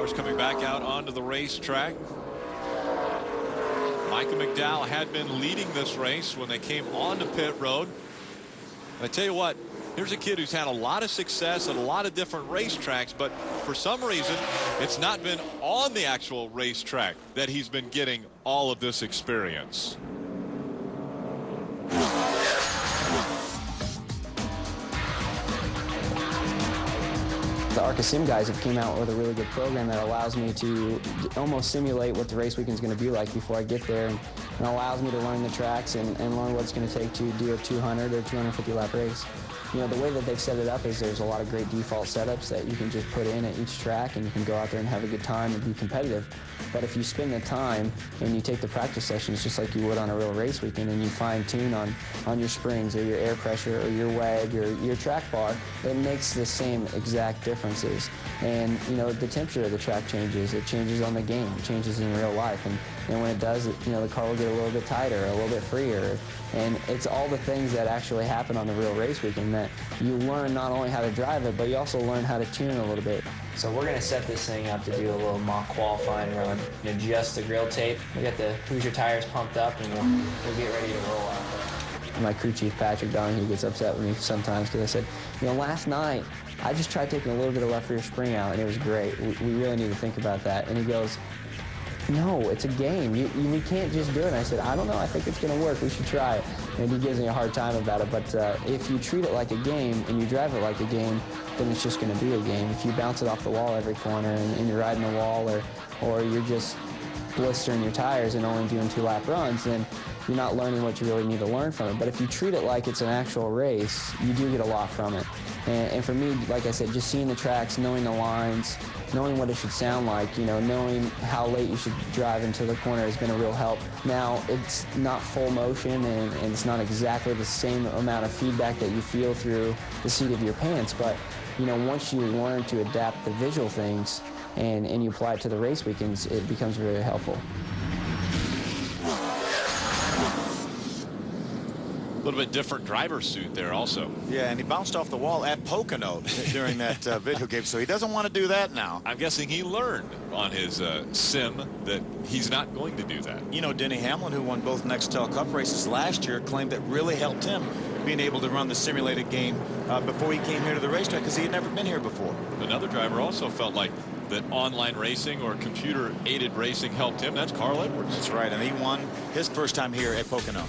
course, coming back out onto the racetrack. Michael McDowell had been leading this race when they came onto pit road. I tell you what, here's a kid who's had a lot of success at a lot of different racetracks, but for some reason, it's not been on the actual racetrack that he's been getting all of this experience. The ARCA Sim guys have came out with a really good program that allows me to almost simulate what the race weekend is going to be like before I get there, and allows me to learn the tracks and learn what it's going to take to do a 200 or 250 lap race. You know, the way that they've set it up is there's a lot of great default setups that you can just put in at each track, and you can go out there and have a good time and be competitive. But if you spend the time and you take the practice sessions just like you would on a real race weekend, and you fine-tune on your springs or your air pressure or your wedge or your track bar, it makes the same exact differences. And, you know, the temperature of the track changes. It changes on the game. It changes in real life. And when it does, you know, the car will get a little bit tighter, a little bit freer. And it's all the things that actually happen on the real race weekend that you learn not only how to drive it, but you also learn how to tune a little bit. So we're going to set this thing up to do a little mock qualifying run. You know, adjust the grill tape. We got the Hoosier tires pumped up, and we'll get ready to roll out there. My crew chief, Patrick Donahue, gets upset with me sometimes because I said, you know, last night I just tried taking a little bit of left rear spring out, and it was great. We really need to think about that. And he goes, no, it's a game. We can't just do it. And I said, I don't know. I think it's going to work. We should try it. And he gives me a hard time about it. But if you treat it like a game and you drive it like a game, then it's just going to be a game. If you bounce it off the wall every corner and you're riding the wall, or you're just blistering your tires and only doing 2-lap runs, then you're not learning what you really need to learn from it. But if you treat it like it's an actual race, you do get a lot from it. And for me, like I said, just seeing the tracks, knowing the lines, knowing what it should sound like, you know, knowing how late you should drive into the corner has been a real help. Now, it's not full motion, and it's not exactly the same amount of feedback that you feel through the seat of your pants, but, you know, once you learn to adapt the visual things and you apply it to the race weekends, it becomes very helpful. A little bit different driver suit there also. Yeah, and he bounced off the wall at Pocono during that video game, so he doesn't want to do that now. I'm guessing he learned on his sim that he's not going to do that. You know, Denny Hamlin, who won both Nextel Cup races last year, claimed that really helped him being able to run the simulated game before he came here to the racetrack, because he had never been here before. Another driver also felt like that online racing or computer-aided racing helped him. That's Carl Edwards. That's right, and he won his first time here at Pocono.